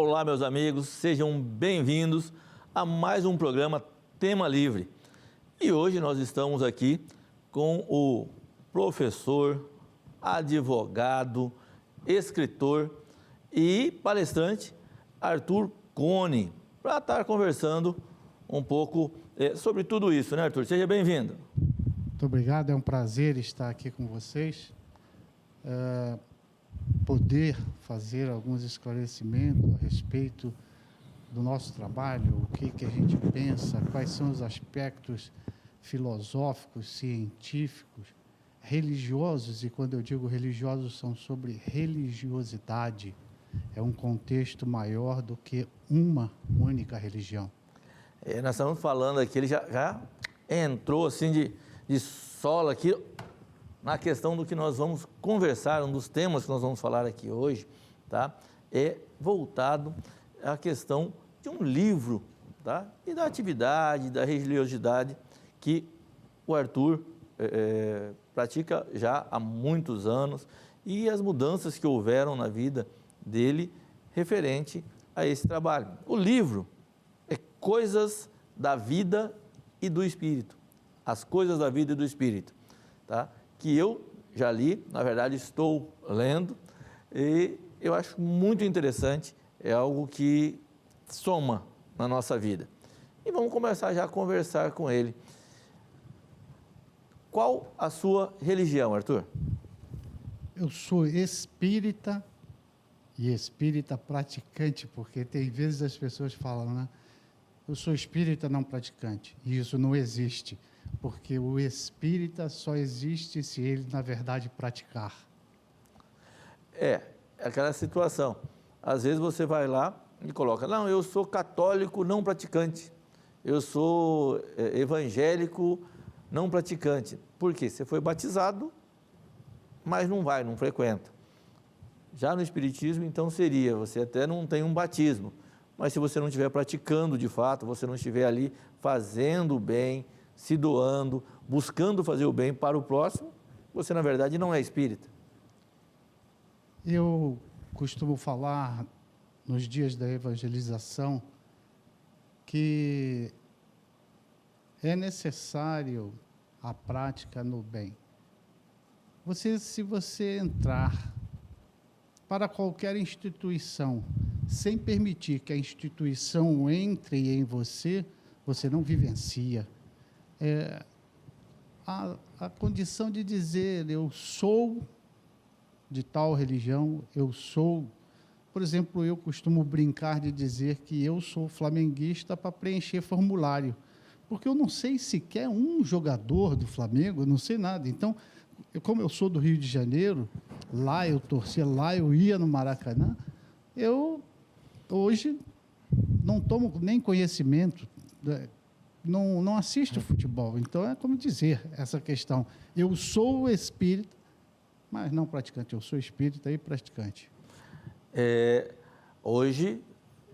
Olá, meus amigos, sejam bem-vindos a mais um programa Tema Livre. E hoje nós estamos aqui com o professor, advogado, escritor e palestrante Arthur Cone, para estar conversando um pouco sobre tudo isso, né, Arthur? Seja bem-vindo. Muito obrigado, é um prazer estar aqui com vocês. Poder fazer alguns esclarecimentos a respeito do nosso trabalho, o que a gente pensa, quais são os aspectos filosóficos, científicos, religiosos, e quando eu digo religiosos são sobre religiosidade, é um contexto maior do que uma única religião. Nós estamos falando aqui, ele já entrou assim de solo aqui, na questão do que nós vamos conversar, um dos temas que nós vamos falar aqui hoje, tá? É voltado à questão de um livro, tá? E da atividade, da religiosidade que o Arthur pratica já há muitos anos e as mudanças que houveram na vida dele referente a esse trabalho. O livro é Coisas da Vida e do Espírito, As Coisas da Vida e do Espírito, tá? Que eu já li, na verdade estou lendo, e eu acho muito interessante, é algo que soma na nossa vida. E vamos começar já a conversar com ele. Qual a sua religião, Arthur? Eu sou espírita e espírita praticante, porque tem vezes as pessoas falam, né? Eu sou espírita não praticante, e isso não existe. Porque o espírita só existe se ele, na verdade, praticar. É aquela situação. Às vezes você vai lá e coloca, não, eu sou católico não praticante, eu sou evangélico não praticante. Por quê? Você foi batizado, mas não frequenta. Já no espiritismo, então seria, você até não tem um batismo, mas se você não estiver praticando de fato, você não estiver ali fazendo o bem, se doando, buscando fazer o bem para o próximo, você na verdade não é espírita. Eu costumo falar nos dias da evangelização que é necessário a prática no bem. Se você entrar para qualquer instituição sem permitir que a instituição entre em você, você não vivencia. A condição de dizer eu sou de tal religião, eu sou, por exemplo, eu costumo brincar de dizer que eu sou flamenguista para preencher formulário, porque eu não sei sequer um jogador do Flamengo, eu não sei nada. Então, como eu sou do Rio de Janeiro, lá eu torcia, lá eu ia no Maracanã, eu hoje não tomo nem conhecimento, não assisto futebol. Então é como dizer essa questão, eu sou espírita, mas não praticante, eu sou espírita e praticante. Hoje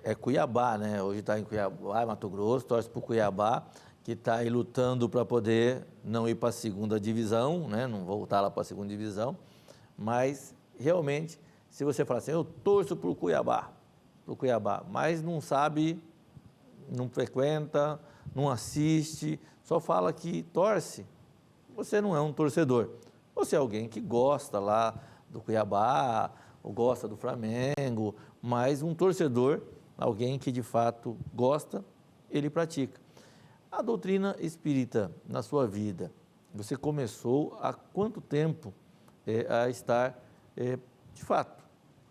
é Cuiabá, né? Hoje está em Cuiabá, Mato Grosso, torce para o Cuiabá, que está aí lutando para poder não ir para a segunda divisão, né? Não voltar lá para a segunda divisão, mas realmente, se você falar assim, eu torço para o Cuiabá, mas não sabe, não frequenta, não assiste, só fala que torce, você não é um torcedor. Você é alguém que gosta lá do Cuiabá, ou gosta do Flamengo, mas um torcedor, alguém que de fato gosta, ele pratica. A doutrina espírita na sua vida, você começou há quanto tempo a estar, de fato,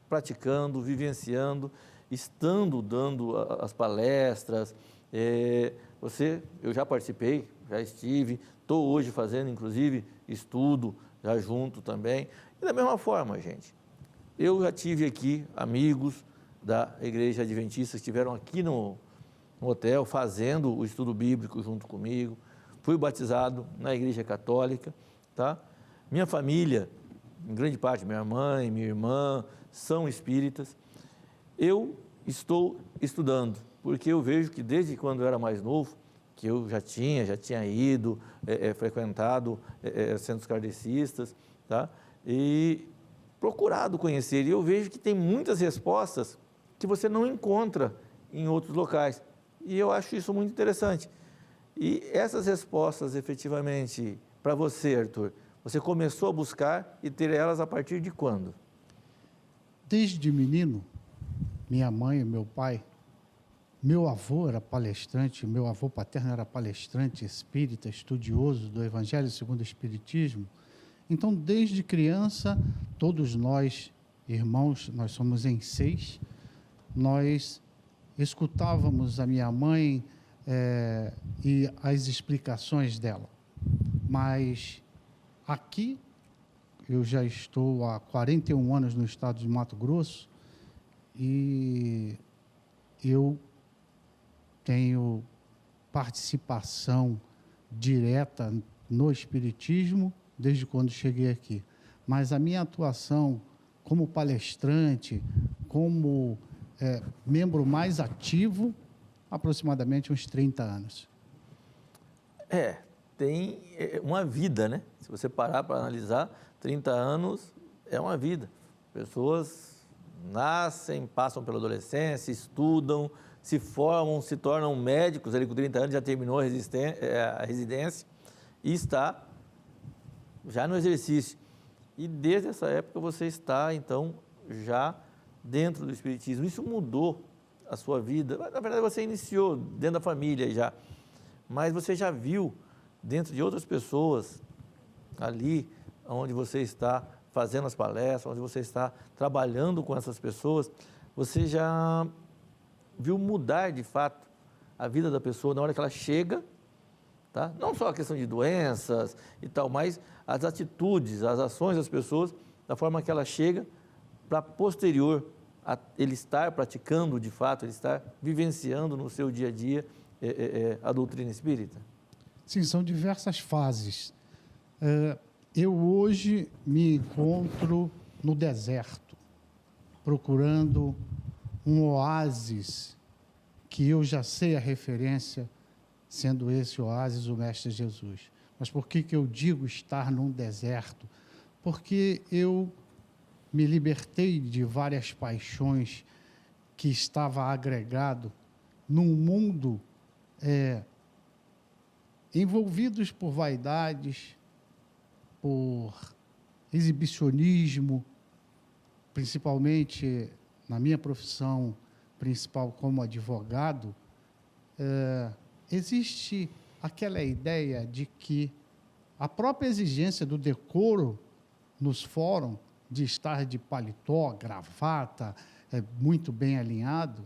praticando, vivenciando, estando dando as palestras? Eu já participei, já estive, estou hoje fazendo, inclusive, estudo já junto também. E da mesma forma, gente, eu já tive aqui amigos da Igreja Adventista que estiveram aqui no hotel fazendo o estudo bíblico junto comigo. Fui batizado na Igreja Católica, tá? Minha família, em grande parte, minha mãe, minha irmã, são espíritas. Eu estou estudando, porque eu vejo que desde quando eu era mais novo, que eu já tinha ido, frequentado centros kardecistas, tá? E procurado conhecer, e eu vejo que tem muitas respostas que você não encontra em outros locais. E eu acho isso muito interessante. E essas respostas, efetivamente, para você, Arthur, você começou a buscar e ter elas a partir de quando? Desde menino, minha mãe e meu pai, meu avô era palestrante, meu avô paterno era palestrante espírita, estudioso do Evangelho segundo o Espiritismo. Então, desde criança, todos nós, irmãos, nós somos em 6, nós escutávamos a minha mãe e as explicações dela. Mas aqui, eu já estou há 41 anos no estado de Mato Grosso e eu tenho participação direta no Espiritismo desde quando cheguei aqui. Mas a minha atuação como palestrante, como membro mais ativo, aproximadamente uns 30 anos. Tem uma vida, né? Se você parar para analisar, 30 anos é uma vida. Pessoas nascem, passam pela adolescência, estudam, se formam, se tornam médicos, ele com 30 anos já terminou a residência e está já no exercício. E desde essa época você está, então, já dentro do Espiritismo. Isso mudou a sua vida. Na verdade, você iniciou dentro da família já, mas você já viu dentro de outras pessoas ali onde você está fazendo as palestras, onde você está trabalhando com essas pessoas, você já viu mudar de fato a vida da pessoa na hora que ela chega, tá? Não só a questão de doenças e tal, mas as atitudes, as ações das pessoas, da forma que ela chega, para posterior a ele estar praticando de fato, ele estar vivenciando no seu dia a dia a doutrina espírita? Sim, são diversas fases. Eu hoje me encontro no deserto, procurando um oásis que eu já sei a referência, sendo esse oásis o Mestre Jesus. Mas por que eu digo estar num deserto? Porque eu me libertei de várias paixões que estava agregado num mundo envolvidos por vaidades, por exibicionismo, principalmente na minha profissão principal como advogado, existe aquela ideia de que a própria exigência do decoro nos fóruns, de estar de paletó, gravata, muito bem alinhado,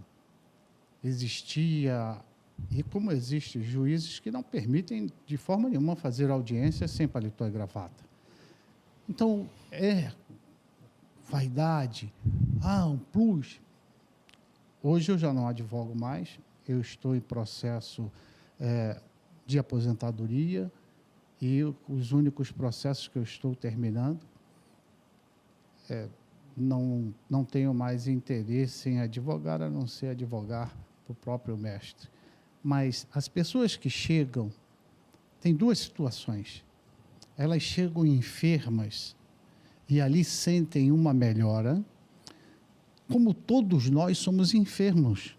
existia, e como existem juízes que não permitem de forma nenhuma fazer audiência sem paletó e gravata. Então, vaidade, um plus. Hoje eu já não advogo mais, eu estou em processo de aposentadoria e os únicos processos que eu estou terminando, não tenho mais interesse em advogar, a não ser advogar para o próprio mestre. Mas as pessoas que chegam, tem duas situações. Elas chegam enfermas e ali sentem uma melhora, como todos nós somos enfermos,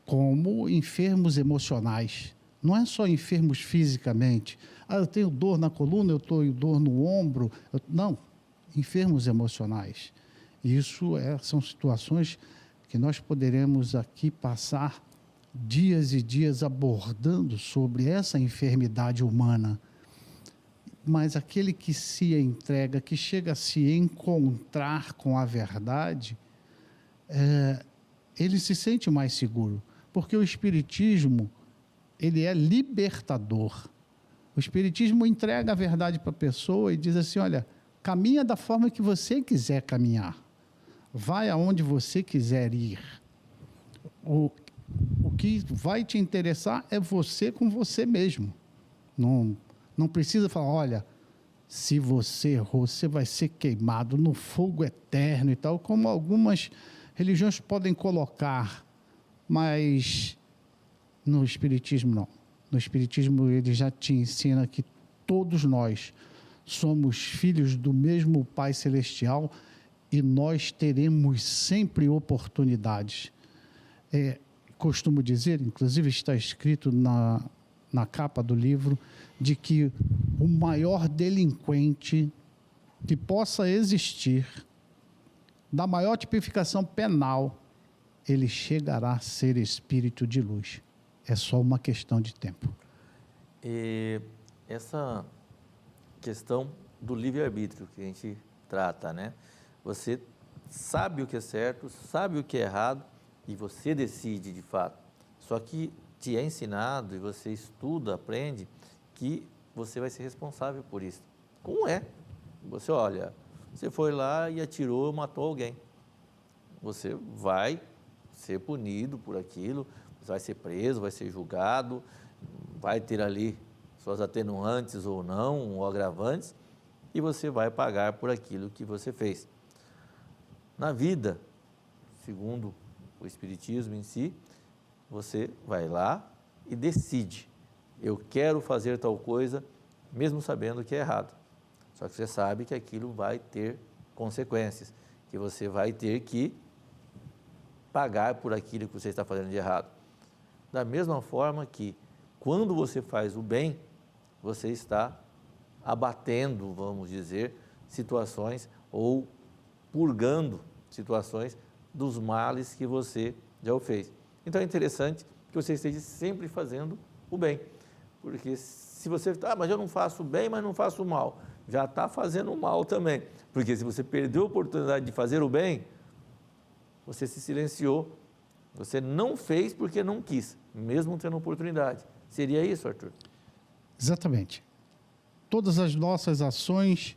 como enfermos emocionais. Não é só enfermos fisicamente. Eu tenho dor na coluna, eu tenho dor no ombro. Não, enfermos emocionais. Isso são situações que nós poderemos aqui passar dias e dias abordando sobre essa enfermidade humana. Mas aquele que se entrega, que chega a se encontrar com a verdade, ele se sente mais seguro, porque o Espiritismo, ele é libertador. O Espiritismo entrega a verdade para a pessoa e diz assim, olha, caminha da forma que você quiser caminhar, vai aonde você quiser ir. O que vai te interessar é você com você mesmo. Não precisa falar, olha, se você errou, você vai ser queimado no fogo eterno e tal, como algumas religiões podem colocar, mas no Espiritismo não. No Espiritismo ele já te ensina que todos nós somos filhos do mesmo Pai Celestial e nós teremos sempre oportunidades. Costumo dizer, inclusive está escrito na capa do livro, de que o maior delinquente que possa existir, da maior tipificação penal, ele chegará a ser espírito de luz. É só uma questão de tempo. E essa questão do livre-arbítrio que a gente trata, né? Você sabe o que é certo, sabe o que é errado e você decide de fato. Só que te é ensinado e você estuda, aprende que você vai ser responsável por isso. Como é? Você olha, você foi lá e atirou, matou alguém. Você vai ser punido por aquilo, você vai ser preso, vai ser julgado, vai ter ali suas atenuantes ou não, ou agravantes, e você vai pagar por aquilo que você fez. Na vida, segundo o Espiritismo em si, você vai lá e decide, eu quero fazer tal coisa, mesmo sabendo que é errado. Só que você sabe que aquilo vai ter consequências, que você vai ter que pagar por aquilo que você está fazendo de errado. Da mesma forma que, quando você faz o bem, você está abatendo, vamos dizer, situações ou purgando situações dos males que você já o fez. Então é interessante que você esteja sempre fazendo o bem, porque se você mas eu não faço o bem, mas não faço o mal, já está fazendo o mal também, porque se você perdeu a oportunidade de fazer o bem, você se silenciou, você não fez porque não quis, mesmo tendo oportunidade. Seria isso, Arthur? Exatamente. Todas as nossas ações,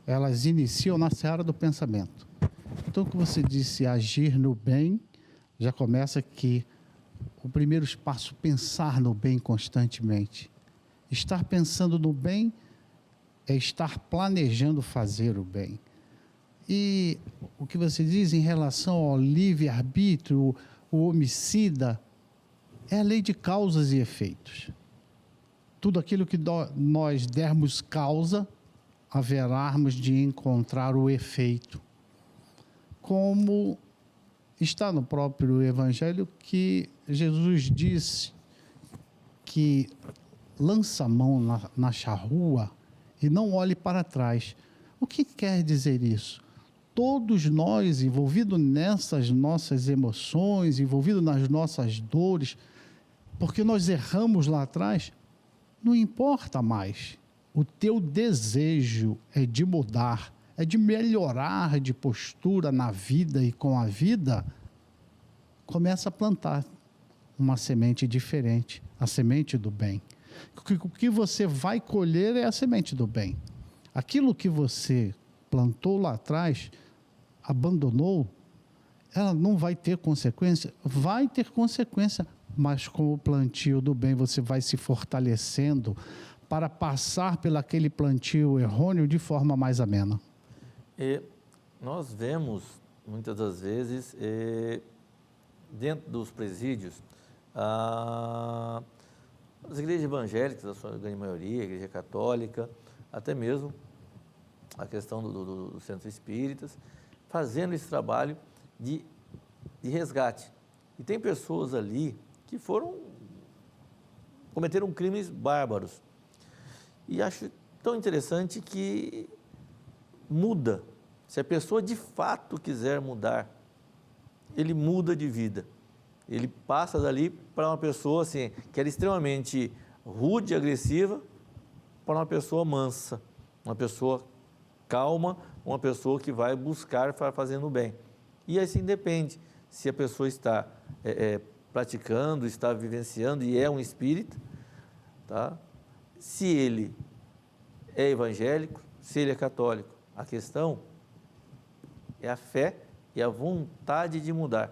elas iniciam na seara do pensamento. Então, o que você disse, agir no bem, já começa que o primeiro passo, pensar no bem constantemente. Estar pensando no bem é estar planejando fazer o bem. E o que você diz em relação ao livre-arbítrio, o homicida, é a lei de causas e efeitos. Tudo aquilo que nós dermos causa, haveremos de encontrar o efeito. Como está no próprio Evangelho que Jesus diz que lança a mão na charrua e não olhe para trás. O que quer dizer isso? Todos nós, envolvidos nessas nossas emoções, envolvidos nas nossas dores, porque nós erramos lá atrás, não importa mais. O teu desejo é de mudar, é de melhorar de postura na vida e com a vida. Começa a plantar uma semente diferente, a semente do bem. O que você vai colher é a semente do bem. Aquilo que você plantou lá atrás, abandonou, ela não vai ter consequência? Vai ter consequência, mas com o plantio do bem você vai se fortalecendo para passar pelo aquele plantio errôneo de forma mais amena. E nós vemos, muitas das vezes, dentro dos presídios, as igrejas evangélicas, a sua grande maioria, a igreja católica, até mesmo a questão do centro espíritas, fazendo esse trabalho de resgate. E tem pessoas ali que cometeram crimes bárbaros. E acho tão interessante que muda. Se a pessoa de fato quiser mudar, ele muda de vida. Ele passa dali para uma pessoa assim, que era extremamente rude e agressiva, para uma pessoa mansa, uma pessoa calma, uma pessoa que vai buscar fazendo o bem. E assim depende se a pessoa está praticando, está vivenciando e é um espírita, tá? Se ele é evangélico, se ele é católico. A questão é a fé e a vontade de mudar.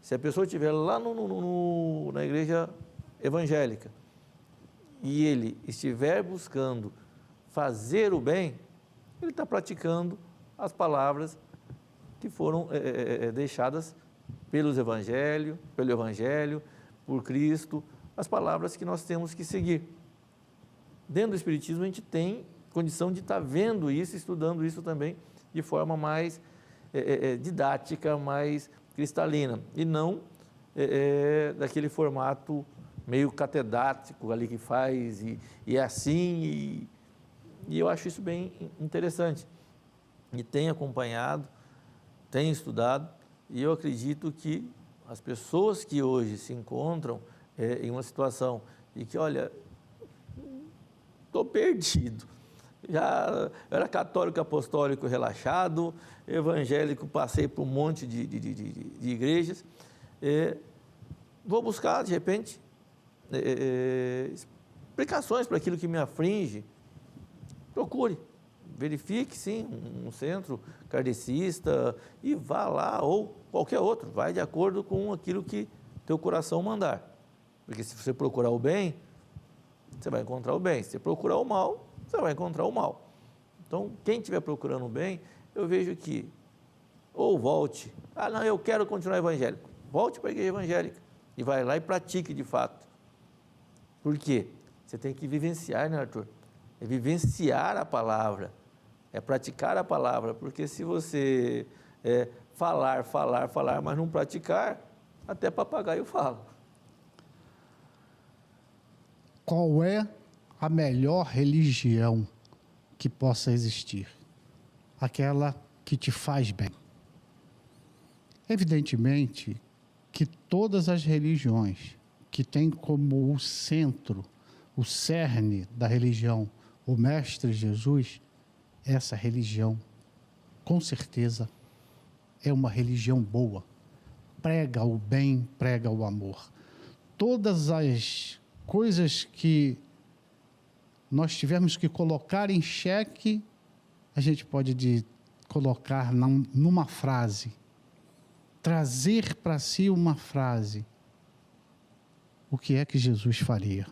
Se a pessoa estiver lá na igreja evangélica e ele estiver buscando fazer o bem, ele está praticando as palavras que foram deixadas pelo Evangelho, por Cristo, as palavras que nós temos que seguir. Dentro do Espiritismo, a gente tem condição de estar vendo isso, estudando isso também de forma mais didática, mais cristalina, e não daquele formato meio catedático ali que faz, e é assim, e eu acho isso bem interessante. E tenho acompanhado, tenho estudado, e eu acredito que as pessoas que hoje se encontram em uma situação e que, olha, estou perdido. Já era católico apostólico relaxado, evangélico, passei por um monte de igrejas. Vou buscar, de repente, explicações para aquilo que me aflige. Procure, verifique, sim, um centro kardecista e vá lá, ou qualquer outro, vai de acordo com aquilo que teu coração mandar. Porque se você procurar o bem, você vai encontrar o bem. Se você procurar o mal, você vai encontrar o mal. Então, quem estiver procurando o bem, eu vejo que ou volte, não, eu quero continuar evangélico, volte para a igreja evangélica e vai lá e pratique de fato. Por quê? Você tem que vivenciar, né, Arthur? É vivenciar a palavra, é praticar a palavra, porque se você falar, mas não praticar, até papagaio fala. Qual é a melhor religião que possa existir? Aquela que te faz bem. Evidentemente que todas as religiões que têm como o centro, o cerne da religião, o Mestre Jesus, essa religião, com certeza, é uma religião boa. Prega o bem, prega o amor. Todas as coisas que nós tivemos que colocar em xeque, a gente pode colocar numa frase, trazer para si uma frase. O que é que Jesus faria?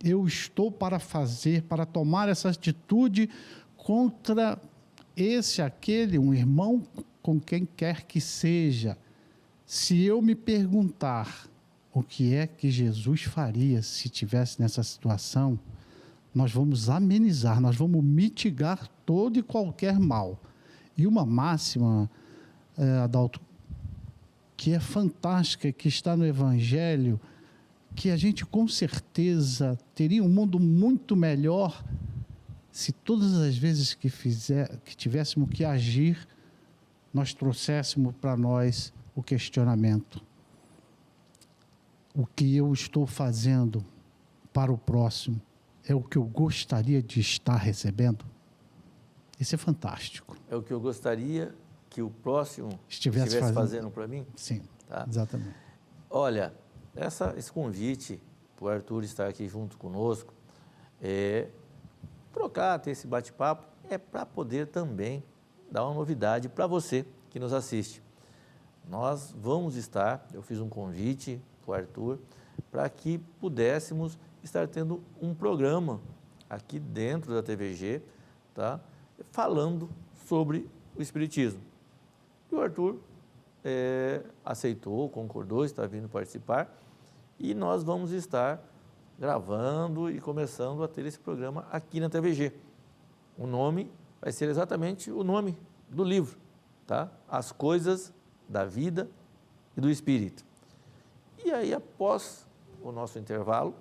Eu estou para tomar essa atitude contra aquele, um irmão, com quem quer que seja. Se eu me perguntar o que é que Jesus faria se estivesse nessa situação, nós vamos amenizar, nós vamos mitigar todo e qualquer mal. E uma máxima, Adalto, que é fantástica, que está no Evangelho, que a gente com certeza teria um mundo muito melhor se todas as vezes que tivéssemos que agir, nós trouxéssemos para nós o questionamento. O que eu estou fazendo para o próximo é o que eu gostaria de estar recebendo? Isso é fantástico. É o que eu gostaria que o próximo estivesse fazendo para mim? Sim, tá? Exatamente. Olha, esse convite para o Arthur estar aqui junto conosco, trocar, ter esse bate-papo, é para poder também dar uma novidade para você que nos assiste. Nós vamos estar, eu fiz um convite para o Arthur, para que pudéssemos estar tendo um programa aqui dentro da TVG, tá? Falando sobre o Espiritismo. E o Arthur aceitou, concordou, está vindo participar, e nós vamos estar gravando e começando a ter esse programa aqui na TVG. O nome vai ser exatamente o nome do livro, tá? As Coisas da Vida e do Espírito. E aí, após o nosso intervalo,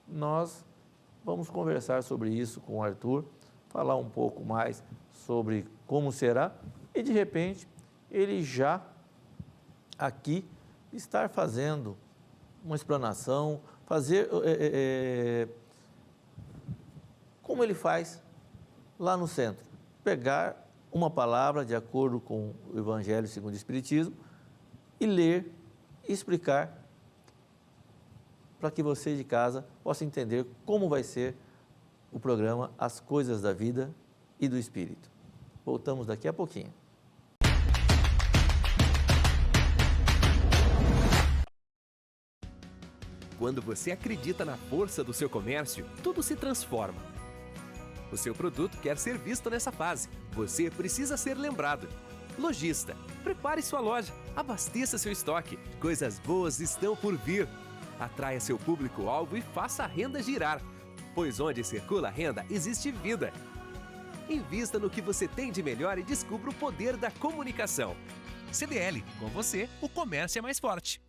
nós vamos conversar sobre isso com o Arthur, falar um pouco mais sobre como será e, de repente, ele já aqui estar fazendo uma explanação, fazer como ele faz lá no centro, pegar uma palavra de acordo com o Evangelho segundo o Espiritismo e ler e explicar para que você de casa possa entender como vai ser o programa As Coisas da Vida e do Espírito. Voltamos daqui a pouquinho. Quando você acredita na força do seu comércio, tudo se transforma. O seu produto quer ser visto nessa fase. Você precisa ser lembrado. Lojista, prepare sua loja, abasteça seu estoque. Coisas boas estão por vir. Atraia seu público-alvo e faça a renda girar. Pois onde circula a renda, existe vida. Invista no que você tem de melhor e descubra o poder da comunicação. CDL, com você, o comércio é mais forte.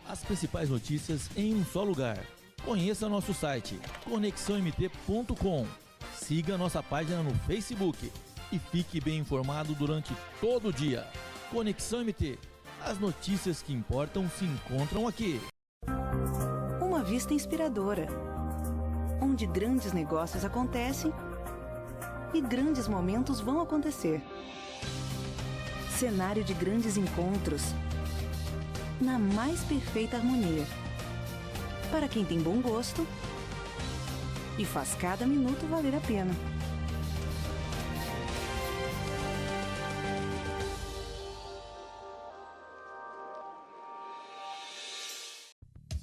As principais notícias em um só lugar. Conheça nosso site conexãomt.com. Siga nossa página no Facebook e fique bem informado durante todo o dia. Conexão MT. As notícias que importam se encontram aqui. Uma vista inspiradora, onde grandes negócios acontecem e grandes momentos vão acontecer. Cenário de grandes encontros, na mais perfeita harmonia. Para quem tem bom gosto e faz cada minuto valer a pena.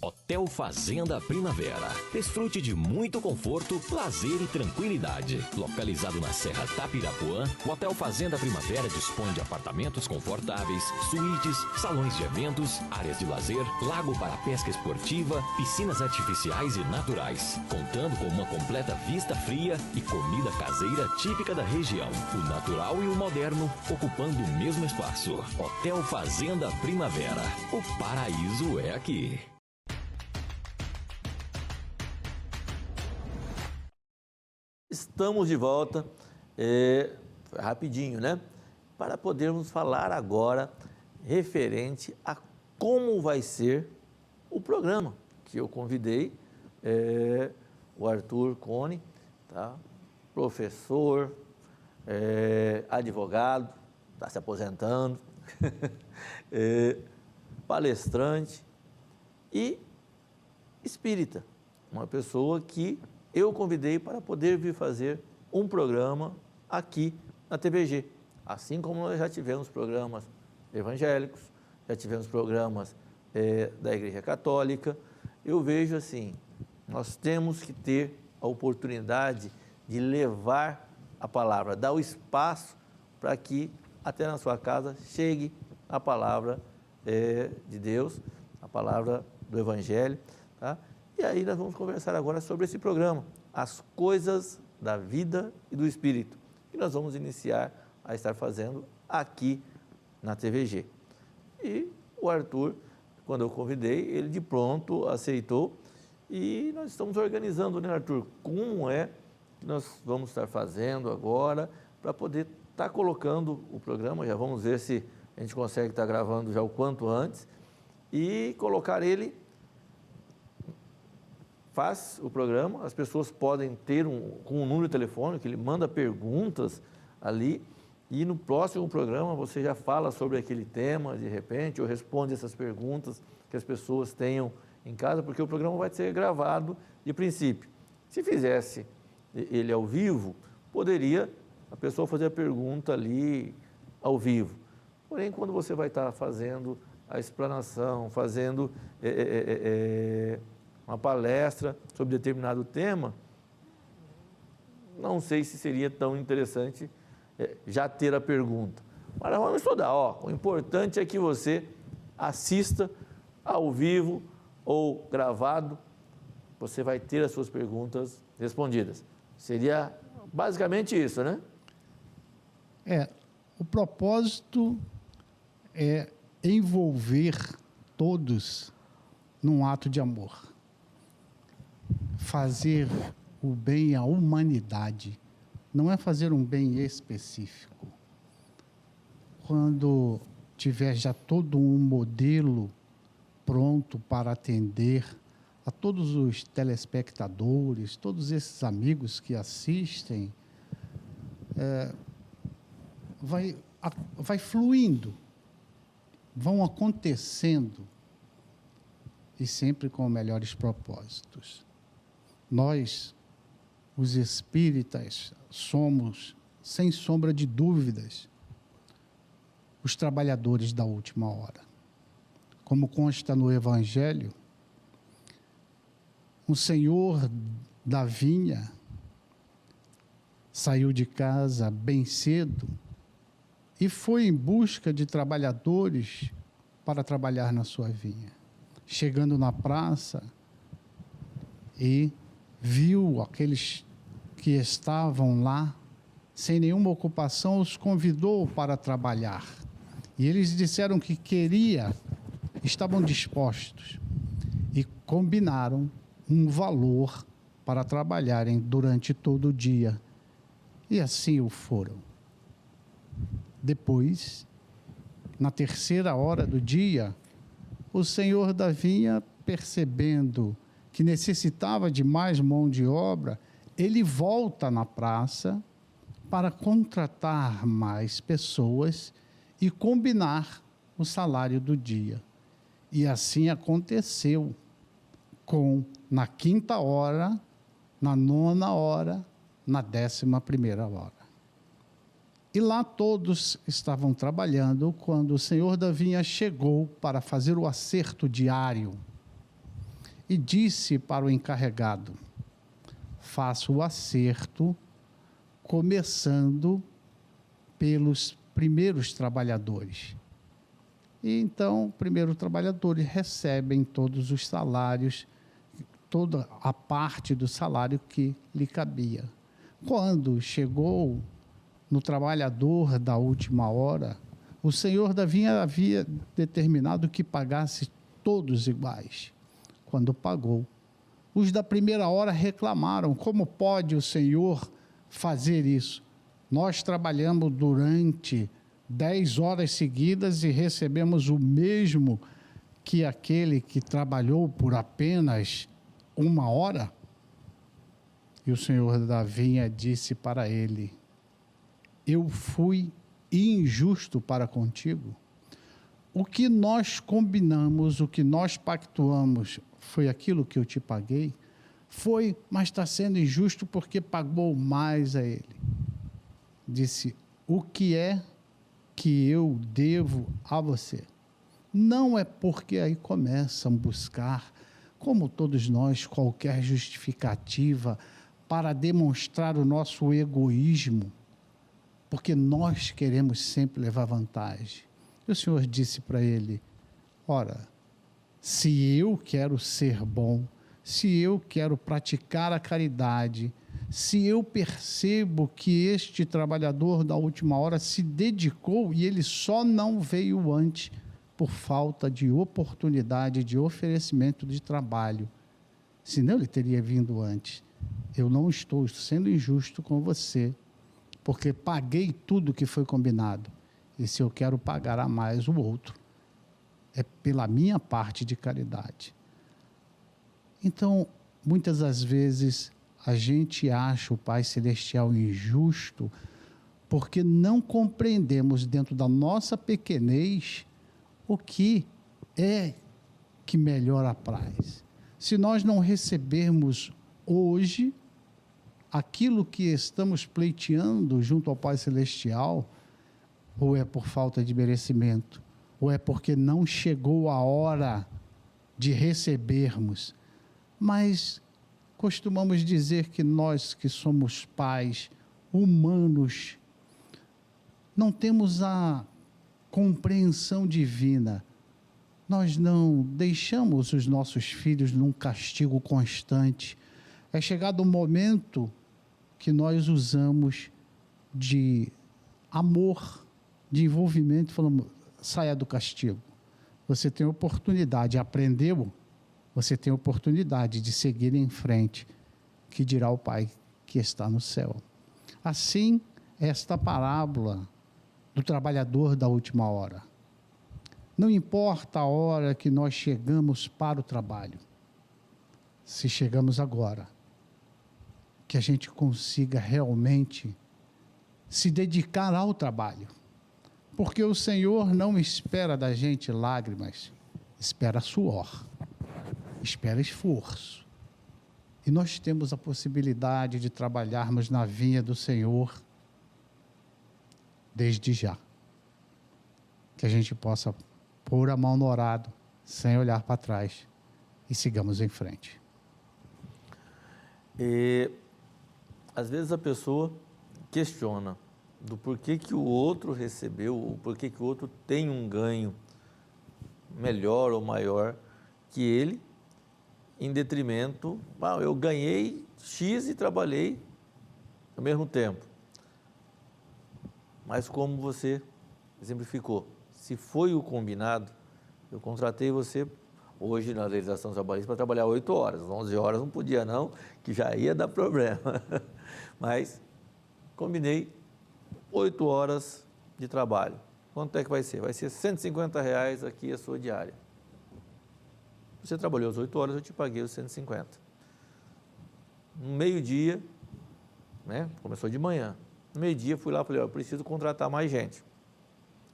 Hotel Fazenda Primavera. Desfrute de muito conforto, lazer e tranquilidade. Localizado na Serra Tapirapuã, o Hotel Fazenda Primavera dispõe de apartamentos confortáveis, suítes, salões de eventos, áreas de lazer, lago para pesca esportiva, piscinas artificiais e naturais, contando com uma completa vista fria e comida caseira típica da região. O natural e o moderno ocupando o mesmo espaço. Hotel Fazenda Primavera. O paraíso é aqui. Estamos de volta, rapidinho, né? Para podermos falar agora referente a como vai ser o programa que eu convidei o Arthur Cone, tá? Professor, advogado, está se aposentando, palestrante e espírita, uma pessoa que eu convidei para poder vir fazer um programa aqui na TVG. Assim como nós já tivemos programas evangélicos, já tivemos programas da Igreja Católica, eu vejo assim, nós temos que ter a oportunidade de levar a palavra, dar o espaço para que até na sua casa chegue a palavra de Deus, a palavra do Evangelho, tá? E aí nós vamos conversar agora sobre esse programa, As Coisas da Vida e do Espírito, que nós vamos iniciar a estar fazendo aqui na TVG. E o Arthur, quando eu convidei, ele de pronto aceitou e nós estamos organizando, né, Arthur, como é que nós vamos estar fazendo agora para poder estar colocando o programa, já vamos ver se a gente consegue estar gravando já o quanto antes e colocar ele. Faz o programa, as pessoas podem ter com um número de telefone, que ele manda perguntas ali, e no próximo programa você já fala sobre aquele tema, de repente, ou responde essas perguntas que as pessoas tenham em casa, porque o programa vai ser gravado de princípio. Se fizesse ele ao vivo, poderia a pessoa fazer a pergunta ali ao vivo. Porém, quando você vai estar fazendo a explanação, fazendo uma palestra sobre determinado tema, não sei se seria tão interessante já ter a pergunta. Mas vamos estudar, o importante é que você assista ao vivo ou gravado, você vai ter as suas perguntas respondidas. Seria basicamente isso, né? O propósito é envolver todos num ato de amor. Fazer o bem à humanidade, não é fazer um bem específico. Quando tiver já todo um modelo pronto para atender a todos os telespectadores, todos esses amigos que assistem, vai fluindo, vão acontecendo e sempre com melhores propósitos. Nós, os espíritas, somos, sem sombra de dúvidas, os trabalhadores da última hora. Como consta no Evangelho, um senhor da vinha saiu de casa bem cedo e foi em busca de trabalhadores para trabalhar na sua vinha. Chegando na praça e viu aqueles que estavam lá sem nenhuma ocupação, os convidou para trabalhar. E eles disseram que estavam dispostos e combinaram um valor para trabalharem durante todo o dia. E assim o foram. Depois, na 3ª hora do dia, o senhor da vinha, percebendo que necessitava de mais mão de obra, ele volta na praça para contratar mais pessoas e combinar o salário do dia. E assim aconteceu na 5ª hora, na 9ª hora, na 11ª hora. E lá todos estavam trabalhando quando o senhor da vinha chegou para fazer o acerto diário e disse para o encarregado: faça o acerto começando pelos primeiros trabalhadores. E então, os primeiros trabalhadores recebem todos os salários, toda a parte do salário que lhe cabia. Quando chegou no trabalhador da última hora, o senhor da vinha havia determinado que pagasse todos iguais. Quando pagou, os da primeira hora reclamaram: como pode o senhor fazer isso? Nós trabalhamos durante 10 horas seguidas e recebemos o mesmo que aquele que trabalhou por apenas 1 hora? E o senhor da vinha disse para ele: eu fui injusto para contigo? O que nós combinamos, o que nós pactuamos, foi aquilo que eu te paguei? Foi, mas está sendo injusto porque pagou mais a ele. Disse: o que é que eu devo a você? Não é porque aí começam a buscar, como todos nós, qualquer justificativa para demonstrar o nosso egoísmo, porque nós queremos sempre levar vantagem. E o Senhor disse para ele: ora, se eu quero ser bom, se eu quero praticar a caridade, se eu percebo que este trabalhador da última hora se dedicou e ele só não veio antes por falta de oportunidade, de oferecimento de trabalho, senão ele teria vindo antes. Eu não estou sendo injusto com você, porque paguei tudo que foi combinado. E se eu quero pagar a mais o outro, é pela minha parte de caridade. Então, muitas das vezes, a gente acha o Pai Celestial injusto porque não compreendemos dentro da nossa pequenez o que é que melhor apraz. Se nós não recebermos hoje aquilo que estamos pleiteando junto ao Pai Celestial, ou é por falta de merecimento, ou é porque não chegou a hora de recebermos. Mas costumamos dizer que nós que somos pais humanos não temos a compreensão divina. Nós não deixamos os nossos filhos num castigo constante. É chegado o momento que nós usamos de amor, de envolvimento, falamos: saia do castigo. Você tem oportunidade, aprendeu, você tem oportunidade de seguir em frente, que dirá o Pai que está no céu. Assim, esta parábola do trabalhador da última hora. Não importa a hora que nós chegamos para o trabalho, se chegamos agora, que a gente consiga realmente se dedicar ao trabalho. Porque o Senhor não espera da gente lágrimas, espera suor, espera esforço. E nós temos a possibilidade de trabalharmos na vinha do Senhor desde já. Que a gente possa pôr a mão no arado, sem olhar para trás, e sigamos em frente. E às vezes a pessoa questiona do porquê que o outro recebeu, ou porquê que o outro tem um ganho melhor ou maior que ele, em detrimento, eu ganhei X e trabalhei ao mesmo tempo. Mas como você exemplificou, se foi o combinado, eu contratei você hoje na legislação trabalhista para trabalhar 8 horas, 11 horas não podia não, que já ia dar problema. Mas combinei 8 horas de trabalho. Quanto é que vai ser? Vai ser R$150 aqui a sua diária. Você trabalhou as 8 horas, eu te paguei os 150. No meio-dia, né? Começou de manhã. No meio-dia, fui lá e falei, eu preciso contratar mais gente.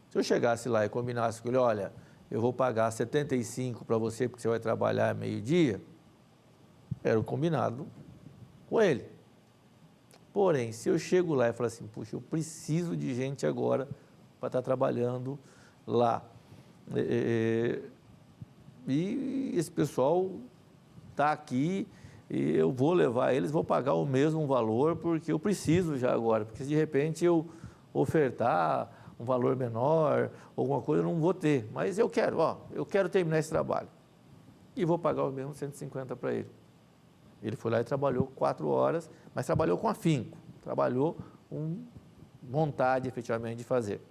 Se eu chegasse lá e combinasse com ele, olha, eu vou pagar 75 para você, porque você vai trabalhar meio-dia, era o combinado com ele. Porém, se eu chego lá e falo assim, puxa, eu preciso de gente agora para estar trabalhando lá. E esse pessoal está aqui, e eu vou levar eles, vou pagar o mesmo valor, porque eu preciso já agora. Porque se de repente eu ofertar um valor menor, alguma coisa, eu não vou ter. Mas eu quero terminar esse trabalho. E vou pagar o mesmo 150 para ele. Ele foi lá e trabalhou 4 horas, mas trabalhou com afinco, trabalhou com vontade efetivamente de fazer.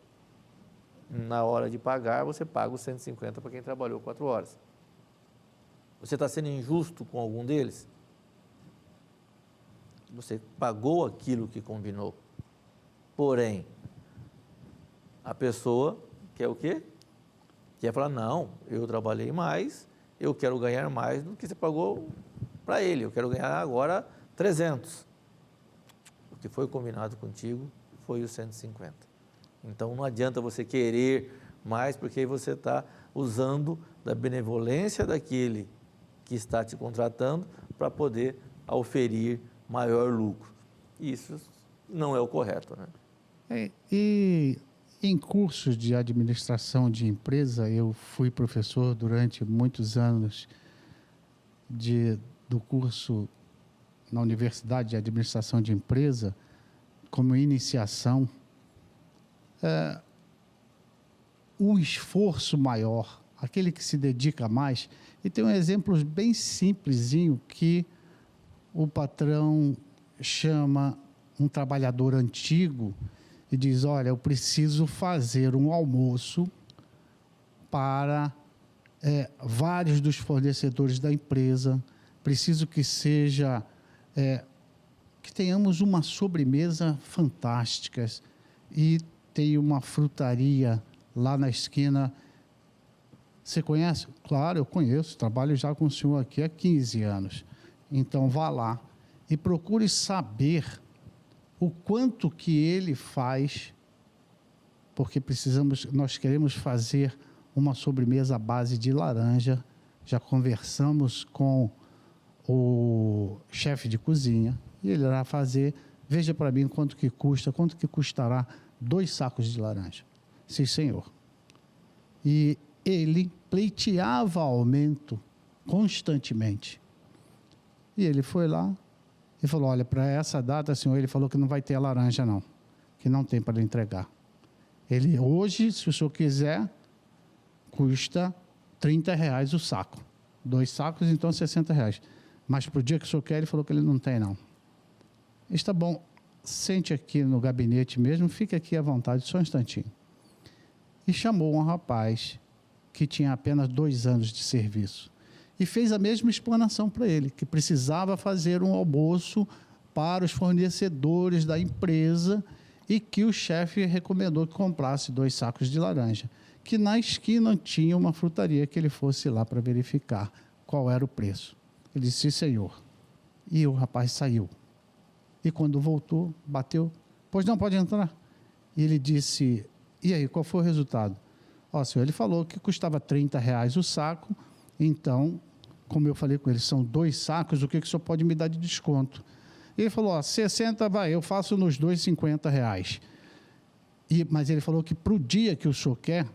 Na hora de pagar, você paga os 150 para quem trabalhou 4 horas. Você está sendo injusto com algum deles? Você pagou aquilo que combinou. Porém, a pessoa quer o quê? Quer falar, não, eu trabalhei mais, eu quero ganhar mais do que você pagou para ele, eu quero ganhar agora 300. O que foi combinado contigo foi os 150. Então, não adianta você querer mais, porque aí você está usando da benevolência daquele que está te contratando para poder oferir maior lucro. Isso não é o correto, né? E em cursos de administração de empresa, eu fui professor durante muitos anos do curso na Universidade de Administração de Empresa, como iniciação. Um esforço maior, aquele que se dedica mais, e tem um exemplo bem simplesinho que o patrão chama um trabalhador antigo e diz, olha, eu preciso fazer um almoço para vários dos fornecedores da empresa, preciso que seja, que tenhamos uma sobremesa fantástica e tem uma frutaria lá na esquina. Você conhece? Claro, eu conheço, trabalho já com o senhor aqui há 15 anos. Então, vá lá e procure saber o quanto que ele faz, porque nós queremos fazer uma sobremesa à base de laranja. Já conversamos com o chefe de cozinha e ele irá fazer. Veja para mim quanto que custa, quanto que custará 2 sacos de laranja. Sim, senhor. E ele pleiteava aumento constantemente. E ele foi lá e falou, olha, para essa data, senhor, ele falou que não vai ter a laranja, não. Que não tem para entregar. Ele, hoje, se o senhor quiser, custa R$30 o saco. 2 sacos, então R$60. Mas para o dia que o senhor quer, ele falou que ele não tem, não. Está bom, sente aqui no gabinete mesmo, fique aqui à vontade, só um instantinho. E chamou um rapaz que tinha apenas 2 anos de serviço. E fez a mesma explanação para ele, que precisava fazer um almoço para os fornecedores da empresa e que o chefe recomendou que comprasse 2 sacos de laranja, que na esquina tinha uma frutaria, que ele fosse lá para verificar qual era o preço. Ele disse, sim, senhor. E o rapaz saiu. E quando voltou, bateu, pois não, pode entrar. E ele disse, e aí, qual foi o resultado? Ó, senhor, ele falou que custava R$30 o saco, então, como eu falei com ele, são 2 sacos, o que o senhor pode me dar de desconto? Ele falou, ó, 60, vai, eu faço nos 2 R$50. Mas ele falou que para o dia que o senhor quer,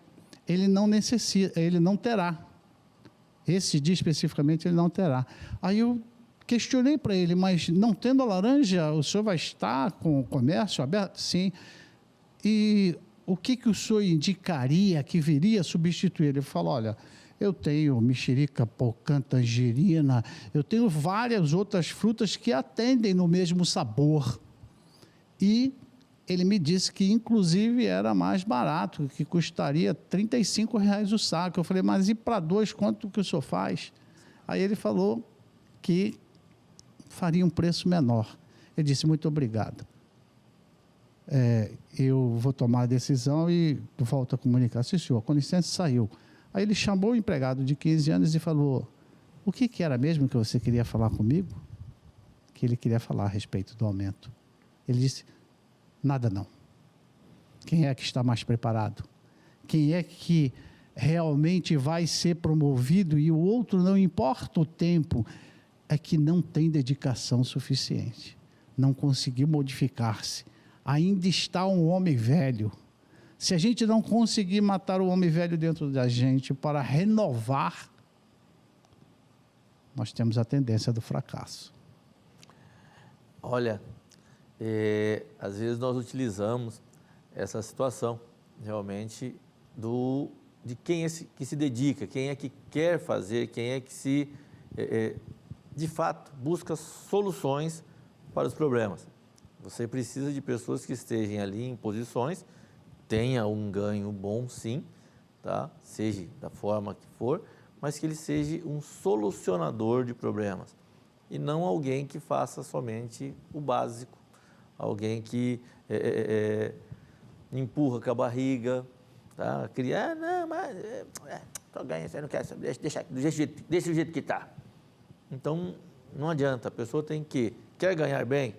ele não necessita, ele não terá. Esse dia especificamente ele não terá. Aí eu questionei para ele, mas não tendo a laranja, o senhor vai estar com o comércio aberto? Sim. E o que o senhor indicaria que viria a substituir? Ele falou, olha, eu tenho mexerica, pocã, tangerina, eu tenho várias outras frutas que atendem no mesmo sabor. E ele me disse que, inclusive, era mais barato, que custaria R$ 35 o saco. Eu falei, mas e para 2, quanto que o senhor faz? Aí ele falou que faria um preço menor. Ele disse, muito obrigado. Eu vou tomar a decisão e volto a comunicar. Sim, senhor, com licença, saiu. Aí ele chamou o empregado de 15 anos e falou, o que era mesmo que você queria falar comigo? Que ele queria falar a respeito do aumento. Ele disse, nada não. Quem é que está mais preparado? Quem é que realmente vai ser promovido e o outro, não importa o tempo, é que não tem dedicação suficiente. Não conseguiu modificar-se. Ainda está um homem velho. Se a gente não conseguir matar o homem velho dentro da gente para renovar, nós temos a tendência do fracasso. Olha, às vezes nós utilizamos essa situação realmente de quem é que se dedica, quem é que quer fazer, quem é que de fato busca soluções para os problemas. Você precisa de pessoas que estejam ali em posições, tenha um ganho bom sim, tá? Seja da forma que for, mas que ele seja um solucionador de problemas e não alguém que faça somente o básico, alguém que empurra com a barriga, tá? Cria, não, mas só ganha, você não quer saber, deixa do jeito que está. Então, não adianta, a pessoa quer ganhar bem,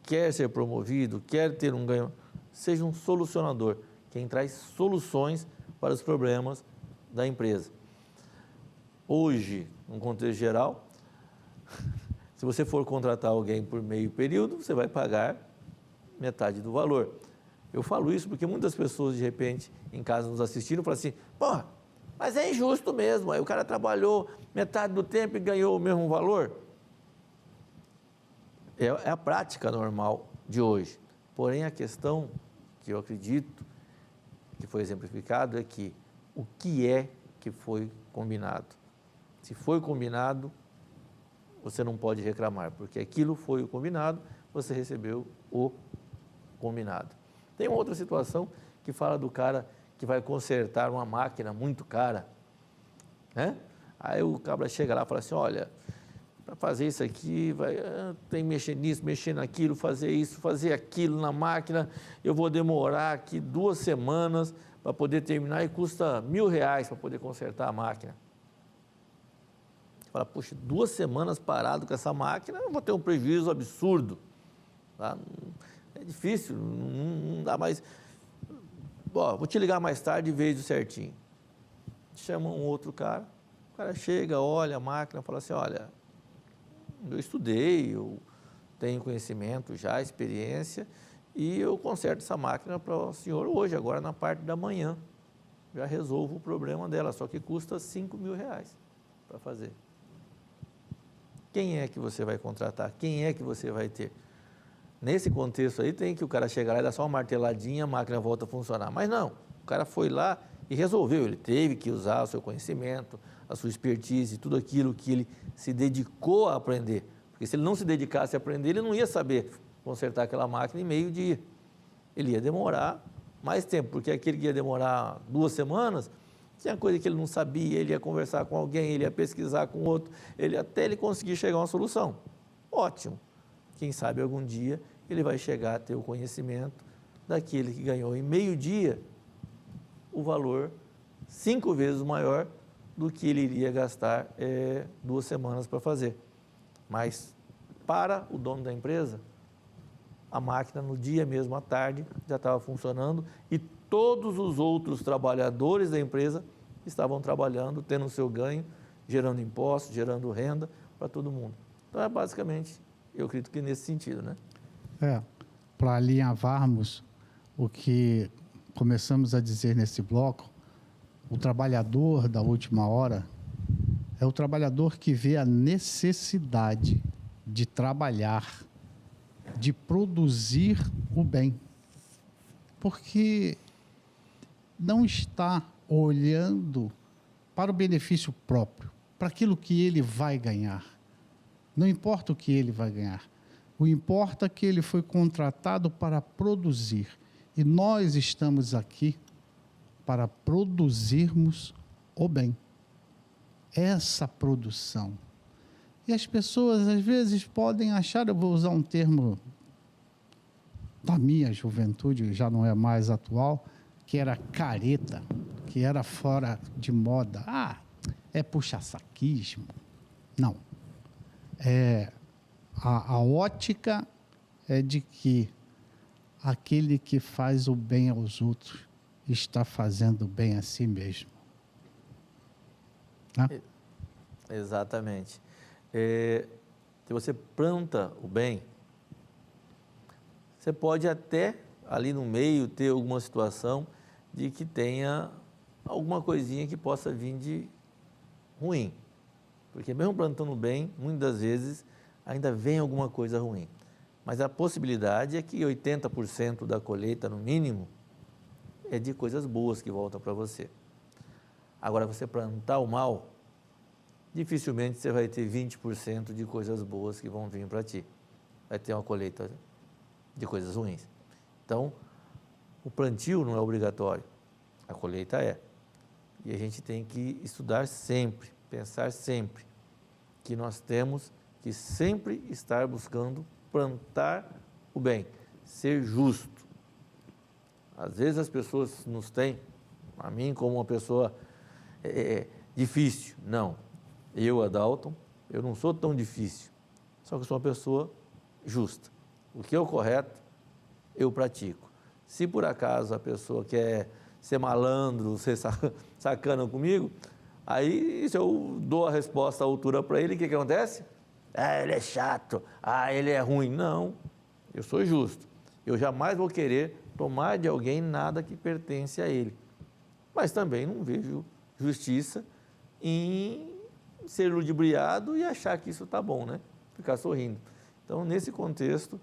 quer ser promovido, quer ter um ganho, seja um solucionador, quem traz soluções para os problemas da empresa. Hoje, num contexto geral, se você for contratar alguém por meio período, você vai pagar metade do valor. Eu falo isso porque muitas pessoas, de repente, em casa nos assistiram e falam assim, pô, mas é injusto mesmo, aí o cara trabalhou metade do tempo e ganhou o mesmo valor. É a prática normal de hoje. Porém, a questão que eu acredito que foi exemplificado é que o que é que foi combinado. Se foi combinado, você não pode reclamar, porque aquilo foi o combinado, você recebeu o combinado. Tem uma outra situação que fala do cara que vai consertar uma máquina muito cara, né? Aí o cabra chega lá e fala assim, olha, para fazer isso aqui, tem que mexer nisso, mexer naquilo, fazer isso, fazer aquilo na máquina, eu vou demorar aqui 2 semanas para poder terminar e custa R$1.000 para poder consertar a máquina. Você fala, poxa, 2 semanas parado com essa máquina, eu vou ter um prejuízo absurdo. Tá? É difícil, não dá mais. Vou te ligar mais tarde e vejo certinho. Chama um outro cara, o cara chega, olha a máquina, fala assim, olha, eu estudei, eu tenho conhecimento já, experiência, e eu conserto essa máquina para o senhor hoje, agora na parte da manhã. Já resolvo o problema dela, só que custa R$5.000 para fazer. Quem é que você vai contratar? Quem é que você vai ter? Nesse contexto aí tem que o cara chegar lá e dar só uma marteladinha, a máquina volta a funcionar. Mas não, o cara foi lá e resolveu, ele teve que usar o seu conhecimento, a sua expertise, tudo aquilo que ele se dedicou a aprender. Porque se ele não se dedicasse a aprender, ele não ia saber consertar aquela máquina em meio dia. Ele ia demorar mais tempo, porque aquele que ia demorar 2 semanas, tinha coisa que ele não sabia, ele ia conversar com alguém, ele ia pesquisar com outro, até ele conseguir chegar a uma solução. Ótimo. Quem sabe algum dia ele vai chegar a ter o conhecimento daquele que ganhou em meio dia o valor 5 vezes maior do que ele iria gastar 2 semanas para fazer. Mas, para o dono da empresa, a máquina no dia mesmo, à tarde, já estava funcionando e todos os outros trabalhadores da empresa estavam trabalhando, tendo o seu ganho, gerando impostos, gerando renda para todo mundo. Então, é basicamente, eu acredito que nesse sentido, né? Para alinhavarmos o que começamos a dizer nesse bloco, o trabalhador da última hora é o trabalhador que vê a necessidade de trabalhar, de produzir o bem, porque não está olhando para o benefício próprio, para aquilo que ele vai ganhar. Não importa o que ele vai ganhar. O importa é que ele foi contratado para produzir. E nós estamos aqui para produzirmos o bem. Essa produção. E as pessoas, às vezes, podem achar, eu vou usar um termo da minha juventude, já não é mais atual, que era careta, que era fora de moda. Ah, é puxa-saquismo. Não. A ótica é de que aquele que faz o bem aos outros está fazendo bem a si mesmo. Né? Exatamente. Se você planta o bem, você pode até, ali no meio, ter alguma situação de que tenha alguma coisinha que possa vir de ruim. Porque mesmo plantando bem, muitas das vezes, ainda vem alguma coisa ruim. Mas a possibilidade é que 80% da colheita, no mínimo, é de coisas boas que voltam para você. Agora, você plantar o mal, dificilmente você vai ter 20% de coisas boas que vão vir para ti. Vai ter uma colheita de coisas ruins. Então, o plantio não é obrigatório, a colheita é. E a gente tem que estudar sempre, pensar sempre, que nós temos que sempre estar buscando plantar o bem, ser justo. Às vezes as pessoas nos têm, a mim como uma pessoa difícil. Não, eu, Adalton, eu não sou tão difícil, só que eu sou uma pessoa justa. O que é o correto, eu pratico. Se por acaso a pessoa quer ser malandro, ser sacana comigo, aí se eu dou a resposta à altura para ele, o que acontece? Ah, ele é chato, ele é ruim. Não, eu sou justo. Eu jamais vou querer tomar de alguém nada que pertence a ele. Mas também não vejo justiça em ser ludibriado e achar que isso está bom, né? Ficar sorrindo. Então, nesse contexto,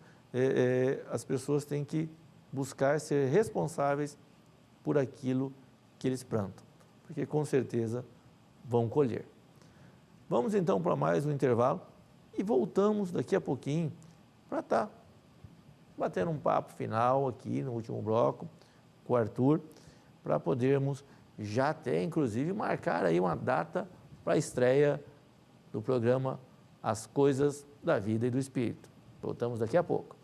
as pessoas têm que buscar ser responsáveis por aquilo que eles plantam, porque com certeza vão colher. Vamos então para mais um intervalo e voltamos daqui a pouquinho para estar batendo um papo final aqui no último bloco com o Arthur, para podermos já até inclusive marcar aí uma data para a estreia do programa As Coisas da Vida e do Espírito. Voltamos daqui a pouco.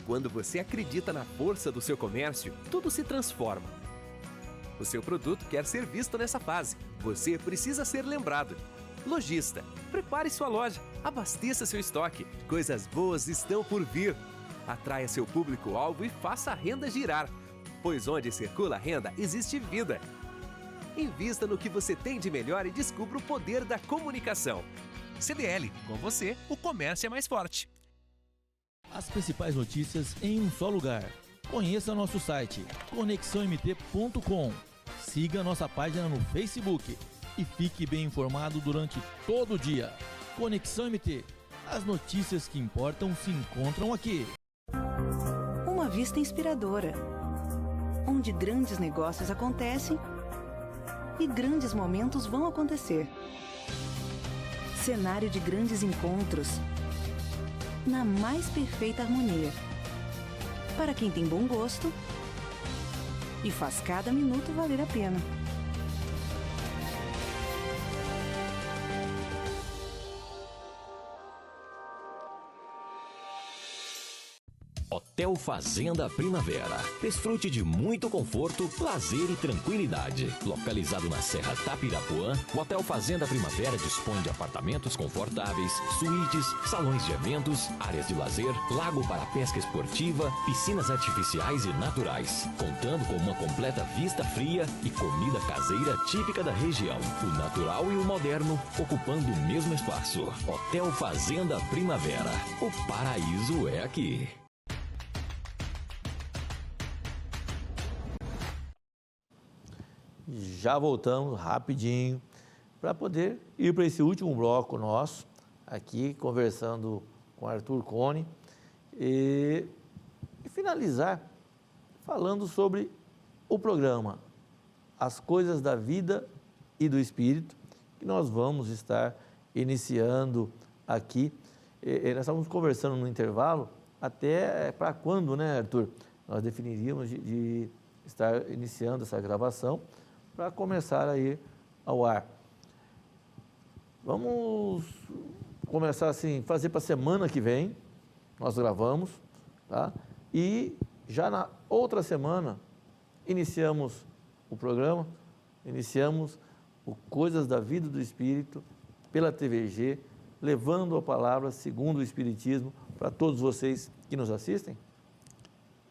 Quando você acredita na força do seu comércio, tudo se transforma. O seu produto quer ser visto nessa fase. Você precisa ser lembrado. Lojista, prepare sua loja, abasteça seu estoque. Coisas boas estão por vir. Atraia seu público-alvo e faça a renda girar. Pois onde circula a renda, existe vida. Invista no que você tem de melhor e descubra o poder da comunicação. CDL, com você, o comércio é mais forte. As principais notícias em um só lugar. Conheça nosso site conexãomt.com. Siga nossa página no Facebook e fique bem informado durante todo o dia. Conexão MT. As notícias que importam se encontram aqui. Uma vista inspiradora, onde grandes negócios acontecem e grandes momentos vão acontecer. Cenário de grandes encontros, na mais perfeita harmonia. Para quem tem bom gosto e faz cada minuto valer a pena. Hotel Fazenda Primavera. Desfrute de muito conforto, lazer e tranquilidade. Localizado na Serra Tapirapuã, o Hotel Fazenda Primavera dispõe de apartamentos confortáveis, suítes, salões de eventos, áreas de lazer, lago para pesca esportiva, piscinas artificiais e naturais. Contando com uma completa vista fria e comida caseira típica da região. O natural e o moderno ocupando o mesmo espaço. Hotel Fazenda Primavera. O paraíso é aqui. Já voltamos rapidinho para poder ir para esse último bloco nosso, aqui conversando com Arthur Cone e finalizar falando sobre o programa As Coisas da Vida e do Espírito, que nós vamos estar iniciando aqui. Nós estávamos conversando no intervalo, até para quando, né, Arthur? Nós definiríamos de estar iniciando essa gravação para começar a ir ao ar. Vamos começar assim, fazer para a semana que vem, nós gravamos, tá? E já na outra semana iniciamos o programa, iniciamos o Coisas da Vida do Espírito pela TVG, levando a palavra segundo o Espiritismo para todos vocês que nos assistem?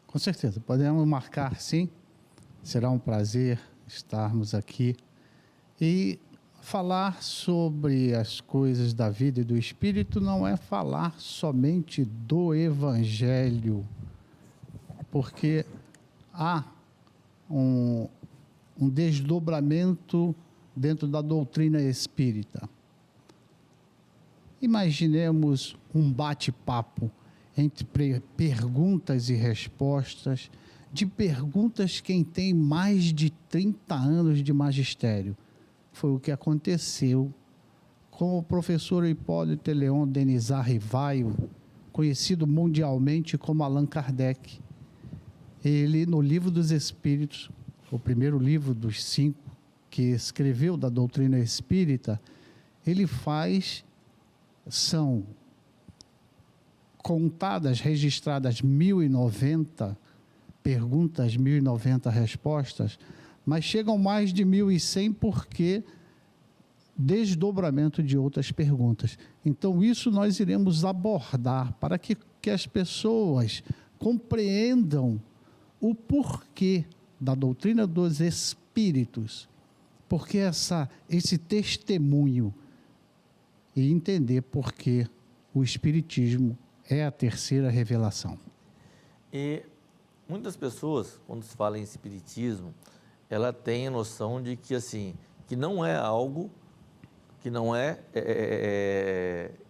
Com certeza, podemos marcar sim, será um prazer estarmos aqui e falar sobre as coisas da vida e do Espírito não é falar somente do Evangelho, porque há um desdobramento dentro da doutrina espírita. Imaginemos um bate-papo entre perguntas e respostas, de perguntas quem tem mais de 30 anos de magistério. Foi o que aconteceu com o professor Hipólito Leon Denisard Rivaio, conhecido mundialmente como Allan Kardec. Ele, no Livro dos Espíritos, o primeiro livro dos 5 que escreveu da doutrina espírita, ele são contadas, registradas 1090 perguntas, 1090 respostas, mas chegam mais de 1100 porque desdobramento de outras perguntas. Então, isso nós iremos abordar para que as pessoas compreendam o porquê da doutrina dos espíritos, porque esse testemunho, e entender por que o Espiritismo é a terceira revelação. E muitas pessoas, quando se fala em Espiritismo, ela tem a noção de que, assim, que não é algo, que não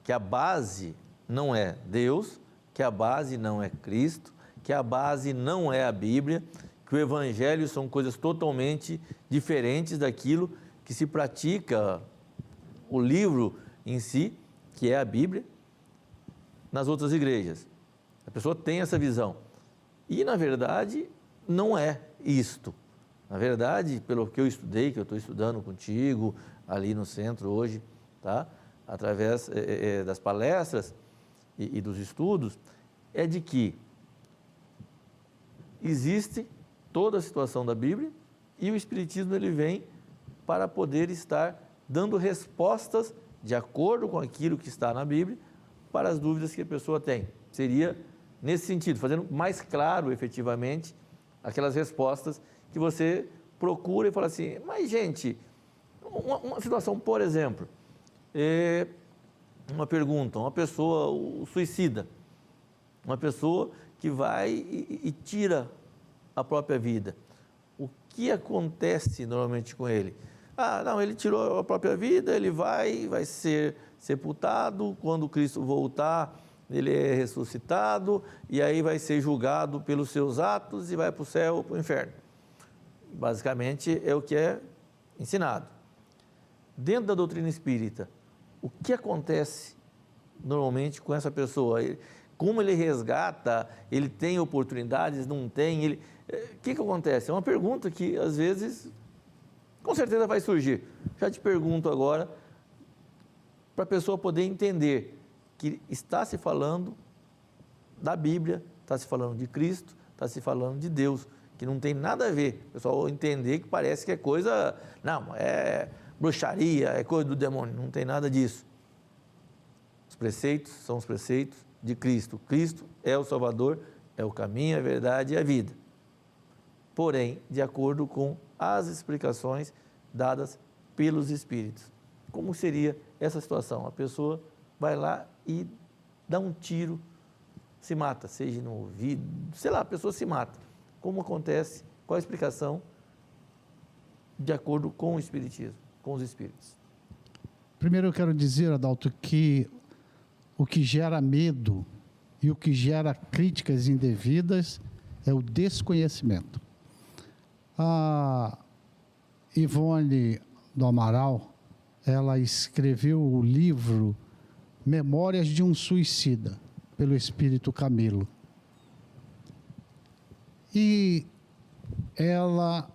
que a base não é Deus, que a base não é Cristo, que a base não é a Bíblia, que o Evangelho são coisas totalmente diferentes daquilo que se pratica o livro em si, que é a Bíblia, nas outras igrejas. A pessoa tem essa visão. E, na verdade, não é isto. Na verdade, pelo que eu estudei, que eu estou estudando contigo, ali no centro hoje, tá? Através das palestras e dos estudos, é de que existe toda a situação da Bíblia e o Espiritismo ele vem para poder estar dando respostas de acordo com aquilo que está na Bíblia para as dúvidas que a pessoa tem. Seria nesse sentido, fazendo mais claro efetivamente aquelas respostas que você procura e fala assim, mas gente, uma situação, por exemplo, uma pergunta, uma pessoa suicida, uma pessoa que vai e tira a própria vida. O que acontece normalmente com ele? Ah, não, ele tirou a própria vida, ele vai ser sepultado, quando Cristo voltar, ele é ressuscitado, e aí vai ser julgado pelos seus atos e vai para o céu ou para o inferno. Basicamente é o que é ensinado. Dentro da doutrina espírita, o que acontece normalmente com essa pessoa? Como ele resgata? Ele tem oportunidades? Não tem? O que acontece? É uma pergunta que, às vezes, com certeza vai surgir. Já te pergunto agora, para a pessoa poder entender que está se falando da Bíblia, está se falando de Cristo, está se falando de Deus, que não tem nada a ver. O pessoal entender que parece que é coisa... Não, é bruxaria, é coisa do demônio, não tem nada disso. Os preceitos são os preceitos de Cristo. Cristo é o Salvador, é o caminho, a verdade e a vida. Porém, de acordo com as explicações dadas pelos Espíritos. Como seria essa situação? A pessoa vai lá e dá um tiro, se mata, seja no ouvido, sei lá, a pessoa se mata. Como acontece? Qual a explicação de acordo com o Espiritismo, com os Espíritos? Primeiro eu quero dizer, Adalto, que o que gera medo e o que gera críticas indevidas é o desconhecimento. A Ivone do Amaral, ela escreveu o livro Memórias de um Suicida, pelo Espírito Camilo. E ela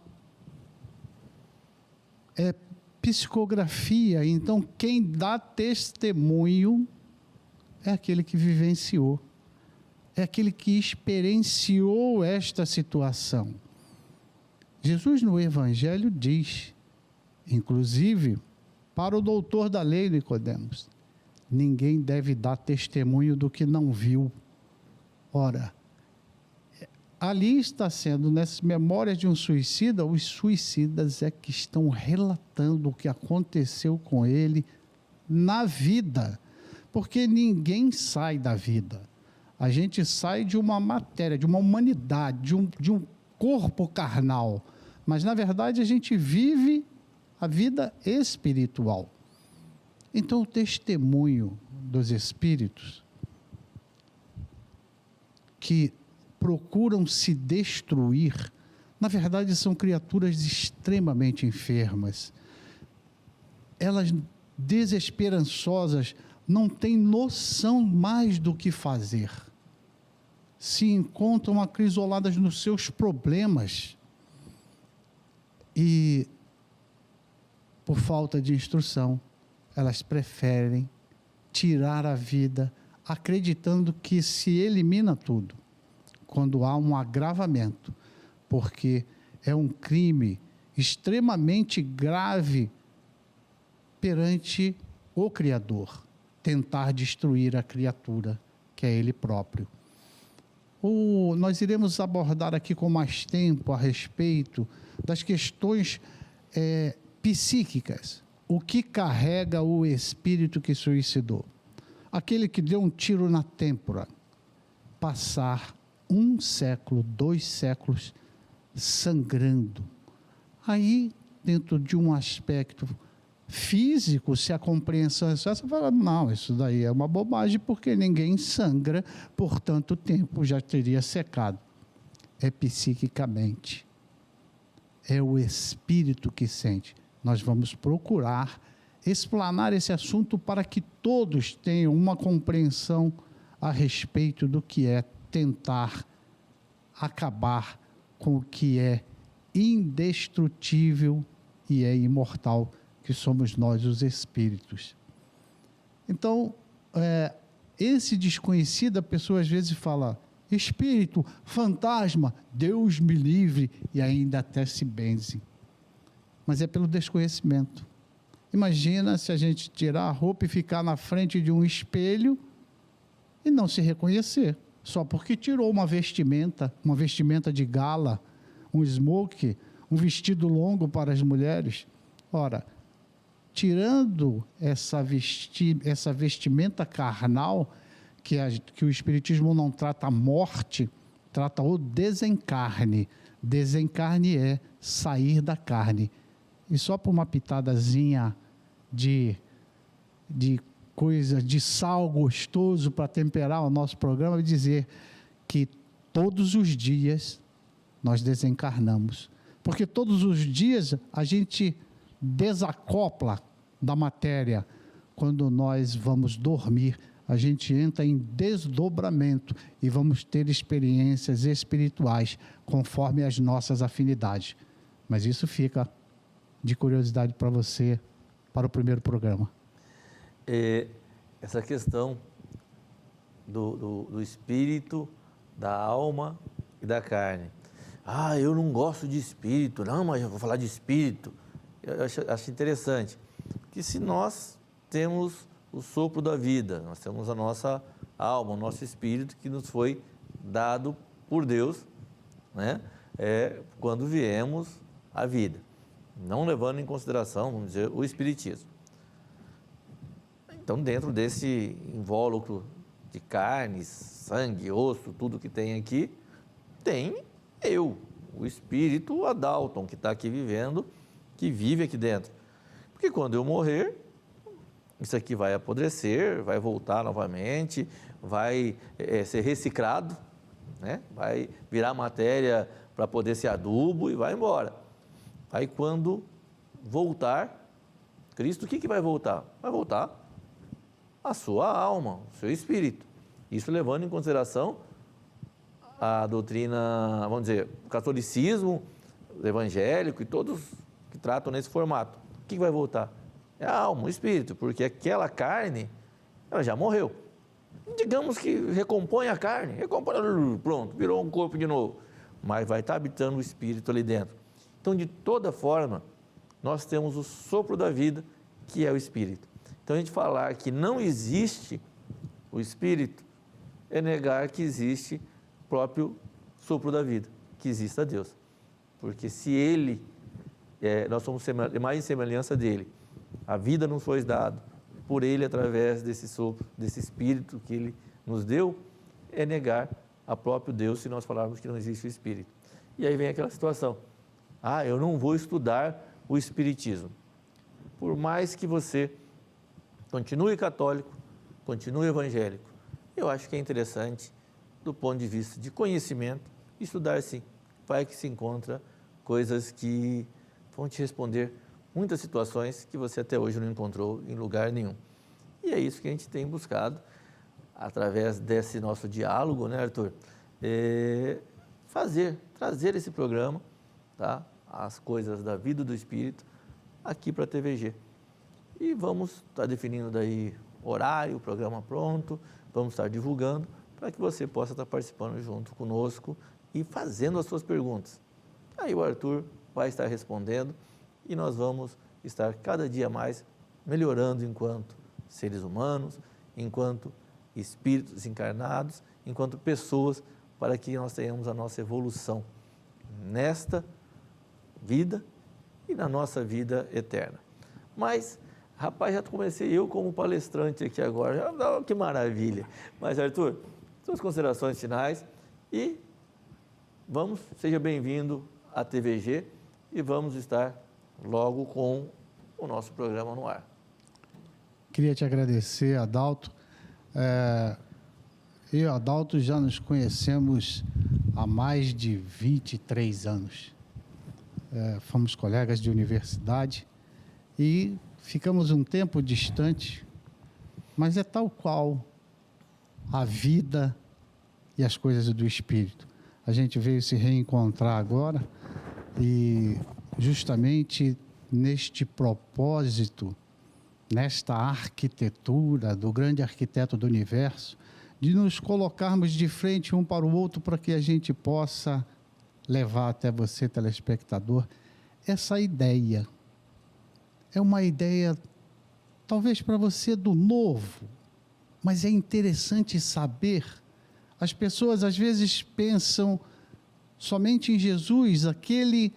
é psicografia, então quem dá testemunho é aquele que vivenciou, é aquele que experienciou esta situação. Jesus no Evangelho diz, inclusive, para o doutor da lei, Nicodemos, ninguém deve dar testemunho do que não viu. Ora, ali está sendo, nessas memórias de um suicida, os suicidas é que estão relatando o que aconteceu com ele na vida. Porque ninguém sai da vida. A gente sai de uma matéria, de uma humanidade, de um corpo carnal. Mas, na verdade, a gente vive a vida espiritual. Então, o testemunho dos espíritos que procuram se destruir, na verdade, são criaturas extremamente enfermas. Elas, desesperançosas, não têm noção mais do que fazer. Se encontram acrisoladas nos seus problemas. E, por falta de instrução, elas preferem tirar a vida, acreditando que se elimina tudo, quando há um agravamento, porque é um crime extremamente grave perante o Criador, tentar destruir a criatura, que é Ele próprio. Nós iremos abordar aqui com mais tempo a respeito das questões psíquicas. O que carrega o espírito que suicidou? Aquele que deu um tiro na têmpora, passar 1 século, 2 séculos sangrando. Aí, dentro de um aspecto físico, se a compreensão é essa, você fala, não, isso daí é uma bobagem, porque ninguém sangra por tanto tempo, já teria secado. É psiquicamente. É o espírito que sente. Nós vamos procurar explanar esse assunto para que todos tenham uma compreensão a respeito do que é tentar acabar com o que é indestrutível e é imortal, que somos nós, os espíritos. Então, esse desconhecido, a pessoa às vezes fala, espírito, fantasma, Deus me livre, e ainda até se benze. Mas é pelo desconhecimento. Imagina se a gente tirar a roupa e ficar na frente de um espelho e não se reconhecer, só porque tirou uma vestimenta de gala, um smoke, um vestido longo para as mulheres. Ora, tirando essa vestimenta carnal, que o Espiritismo não trata a morte, trata o desencarne. Desencarne é sair da carne. E só por uma pitadazinha de coisa, de sal gostoso para temperar o nosso programa, dizer que todos os dias nós desencarnamos. Porque todos os dias a gente desacopla da matéria. Quando nós vamos dormir, a gente entra em desdobramento e vamos ter experiências espirituais conforme as nossas afinidades. Mas isso fica de curiosidade para você, para o primeiro programa. Essa questão do espírito, da alma e da carne. Ah, eu não gosto de espírito. Não, mas eu vou falar de espírito. Eu acho interessante, que se nós temos o sopro da vida, nós temos a nossa alma, o nosso espírito que nos foi dado por Deus, né? Quando viemos à vida, não levando em consideração, vamos dizer, o espiritismo. Então, dentro desse invólucro de carnes, sangue, osso, tudo que tem aqui, tem eu, o espírito Adalton, que está aqui vivendo, que vive aqui dentro. Porque quando eu morrer, isso aqui vai apodrecer, vai voltar novamente, vai ser reciclado, né? Vai virar matéria para poder ser adubo e vai embora. Aí quando voltar, Cristo, o que vai voltar? Vai voltar a sua alma, o seu espírito. Isso levando em consideração a doutrina, vamos dizer, o catolicismo, o evangélico e todos que tratam nesse formato. O que vai voltar? É a alma, o espírito, porque aquela carne, ela já morreu. Digamos que recompõe a carne, recompõe, pronto, virou um corpo de novo. Mas vai estar habitando o espírito ali dentro. Então, de toda forma, nós temos o sopro da vida, que é o espírito. Então, a gente falar que não existe o espírito é negar que existe o próprio sopro da vida, que exista Deus. Porque se Ele, nós somos mais em semelhança dEle, a vida nos foi dada por Ele através desse sopro, desse espírito que Ele nos deu, é negar a próprio Deus se nós falarmos que não existe o espírito. E aí vem aquela situação, eu não vou estudar o espiritismo. Por mais que você continue católico, continue evangélico, eu acho que é interessante, do ponto de vista de conhecimento, estudar sim. Vai que se encontra coisas que vão te responder muitas situações que você até hoje não encontrou em lugar nenhum. E é isso que a gente tem buscado, através desse nosso diálogo, né, Arthur? Trazer esse programa, tá? As coisas da vida do Espírito, aqui para a TVG. E vamos estar definindo daí horário, o programa pronto, vamos estar divulgando para que você possa estar participando junto conosco e fazendo as suas perguntas. Aí o Arthur vai estar respondendo e nós vamos estar cada dia mais melhorando enquanto seres humanos, enquanto espíritos encarnados, enquanto pessoas, para que nós tenhamos a nossa evolução nesta vida e na nossa vida eterna. Mas, rapaz, já comecei eu como palestrante aqui agora, que maravilha. Mas, Arthur, suas considerações finais e seja bem-vindo à TVG e vamos estar logo com o nosso programa no ar. Queria te agradecer, Adalto. Eu e Adalto já nos conhecemos há mais de 23 anos. Fomos colegas de universidade e ficamos um tempo distante, mas é tal qual a vida e as coisas do espírito. A gente veio se reencontrar agora e justamente neste propósito, nesta arquitetura do grande arquiteto do universo, de nos colocarmos de frente um para o outro para que a gente possa levar até você, telespectador, essa ideia. É uma ideia, talvez para você, do novo, mas é interessante saber. As pessoas às vezes pensam somente em Jesus, aquele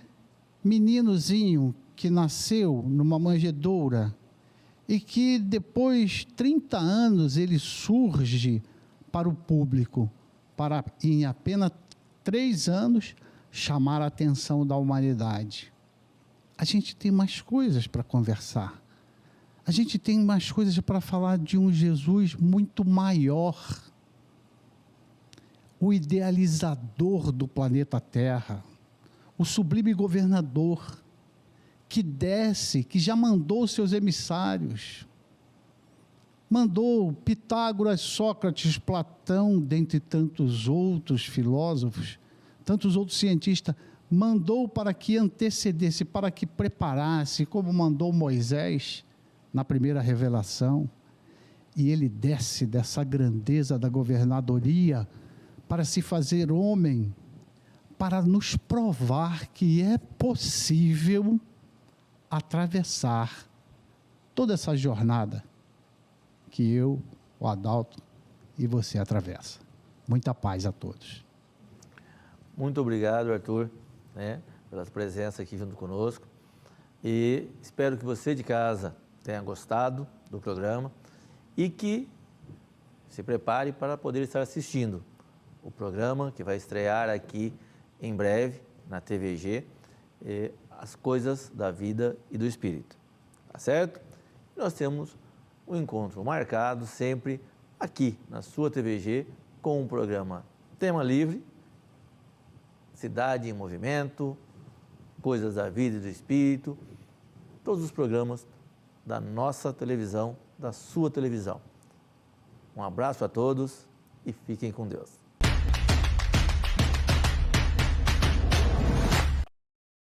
meninozinho que nasceu numa manjedoura e que depois, 30 anos, ele surge para o público, para em apenas 3 anos chamar a atenção da humanidade. A gente tem mais coisas para conversar. A gente tem mais coisas para falar de um Jesus muito maior. O idealizador do planeta Terra, o sublime governador, que desce, que já mandou seus emissários, mandou Pitágoras, Sócrates, Platão, dentre tantos outros filósofos, tantos outros cientistas, mandou para que antecedesse, para que preparasse, como mandou Moisés na primeira revelação, e ele desce dessa grandeza da governadoria para se fazer homem, para nos provar que é possível atravessar toda essa jornada que eu, o Adalto e você atravessa. Muita paz a todos. Muito obrigado, Arthur, pela presença aqui junto conosco. E espero que você de casa tenha gostado do programa e que se prepare para poder estar assistindo o programa que vai estrear aqui em breve na TVG, As Coisas da Vida e do Espírito. Tá certo? Nós temos um encontro marcado sempre aqui na sua TVG com o programa Tema Livre, Cidade em Movimento, Coisas da Vida e do Espírito, todos os programas da nossa televisão, da sua televisão. Um abraço a todos e fiquem com Deus.